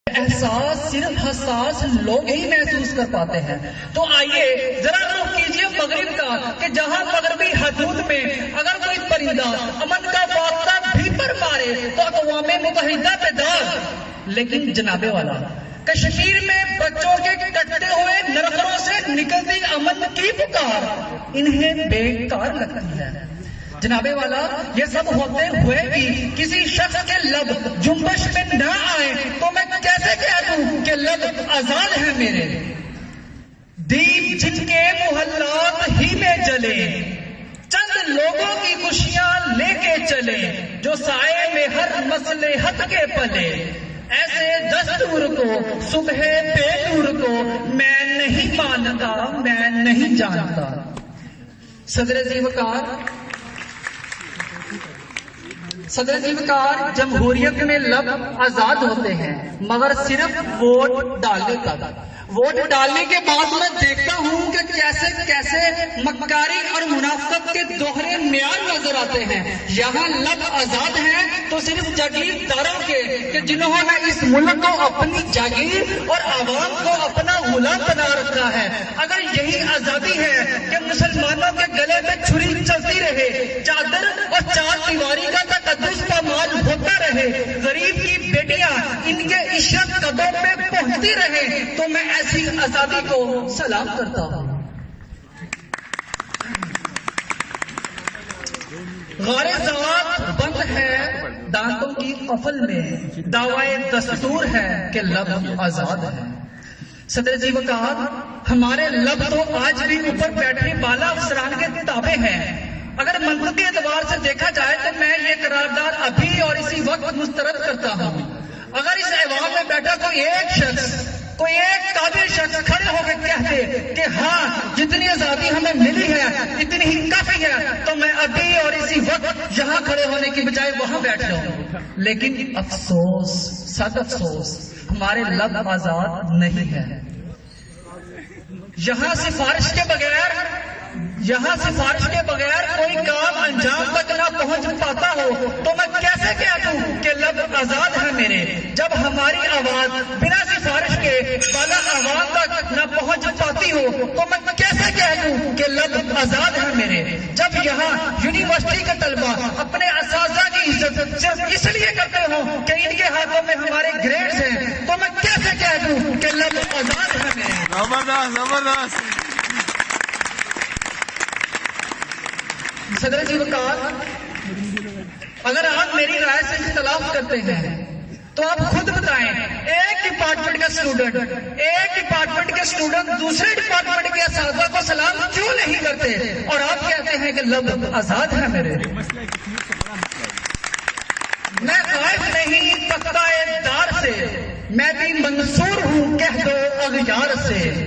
احساس صرف حساس لوگ ہی محسوس کر پاتے ہیں۔ تو آئیے ذرا رخ کیجئے مغرب کا کہ جہاں مغربی حدود میں اگر کوئی پرندہ امن کا فاختہ بھی پر مارے تو اقوام متحدہ پہ داغ۔ لیکن جناب والا کشمیر میں بچوں کے کٹتے ہوئے نرخروں سے نکلتی امن کی پکار انہیں بیکار لگتی ہے۔ جناب والا یہ سب ہوتے ہوئے بھی کسی شخص کے لب جنبش میں نہ آئے تو میں کیسے کہہ دوں کہ لب آزاد ہیں میرے۔ دیپ جن کے محلات ہی میں جلے، چند لوگوں کی خوشیاں لے کے چلے، جو سائے میں ہر مصلحت کے پلے، ایسے دستور کو صبح بے نور کو میں نہیں مانتا، میں نہیں جانتا۔ صدر وقار جمہوریت میں لب آزاد ہوتے ہیں مگر صرف ووٹ ڈالنے تک۔ ووٹ ڈالنے کے بعد میں دیکھتا ہوں کہ کیسے کیسے مکاری اور منافقت کے دوہرے معیار نظر آتے ہیں۔ یہاں لب آزاد ہیں تو صرف جاگیرداروں کے کہ جنہوں نے اس ملک کو اپنی جاگیر اور عوام کو اپنا غلام بنا رکھا ہے۔ اگر یہی آزادی ہے کہ مسلمانوں کے گلے میں چھری چلتی رہے، چادر اور چار دیواری کا تقدس پامال ہوتا رہے، غریب کی بیٹیاں ان کے عشرت قدموں پہ پہنچتی رہے، تو میں ایسی آزادی کو سلام کرتا ہوں۔ غار ذات بند ہے دانتوں کی قفل میں، دعوی دستور ہے کہ لب آزاد ہے۔ صدر جی وقار ہمارے لب تو آج بھی اوپر بیٹھے بالا افسران کے تابع ہیں۔ اگر منطقی اعتبار سے دیکھا جائے تو میں یہ قرارداد ابھی اور اسی وقت مسترد کرتا ہوں۔ اگر اس ایوان میں بیٹھا کوئی ایک شخص، کوئی ایک قابل شخص کھڑے ہو کے کہتے کہ ہاں جتنی آزادی ہمیں ملی ہے اتنی ہی کافی ہے، تو میں ابھی اور اسی وقت یہاں کھڑے ہونے کی بجائے وہاں بیٹھ جاؤں۔ لیکن افسوس، سخت افسوس، ہمارے لب آزاد نہیں ہے۔ یہاں سفارش کے بغیر کوئی کام انجام تک نہ پہنچ پاتا ہو تو میں کیسے کہہ دوں کہ لب آزاد ہے میرے۔ جب ہماری آواز بنا سفارش کے بالا عوام تک نہ پہنچ پاتی ہو تو میں کیسے کہہ دوں کہ لب آزاد ہے میرے۔ جب یہاں یونیورسٹی کے طلبہ اپنے اساتذہ کی عزت صرف اس لیے کرتے ہوں کہ ان کے ہاتھوں میں ہمارے گریڈز ہیں تو میں کیسے کہہ دوں کہ لب آزاد ہے میرے۔ زبردست۔ صدر جی وقار اگر آپ میری رائے سے اختلاف کرتے ہیں تو آپ خود بتائیں، ایک ڈپارٹمنٹ کے اسٹوڈنٹ دوسرے ڈپارٹمنٹ کے اساتذہ کو سلام کیوں نہیں کرتے اور آپ کہتے ہیں کہ لب آزاد ہے میرے۔ میں خائف نہیں تختہ دار سے، میں بھی منصور ہوں کہہ دو اغیار سے۔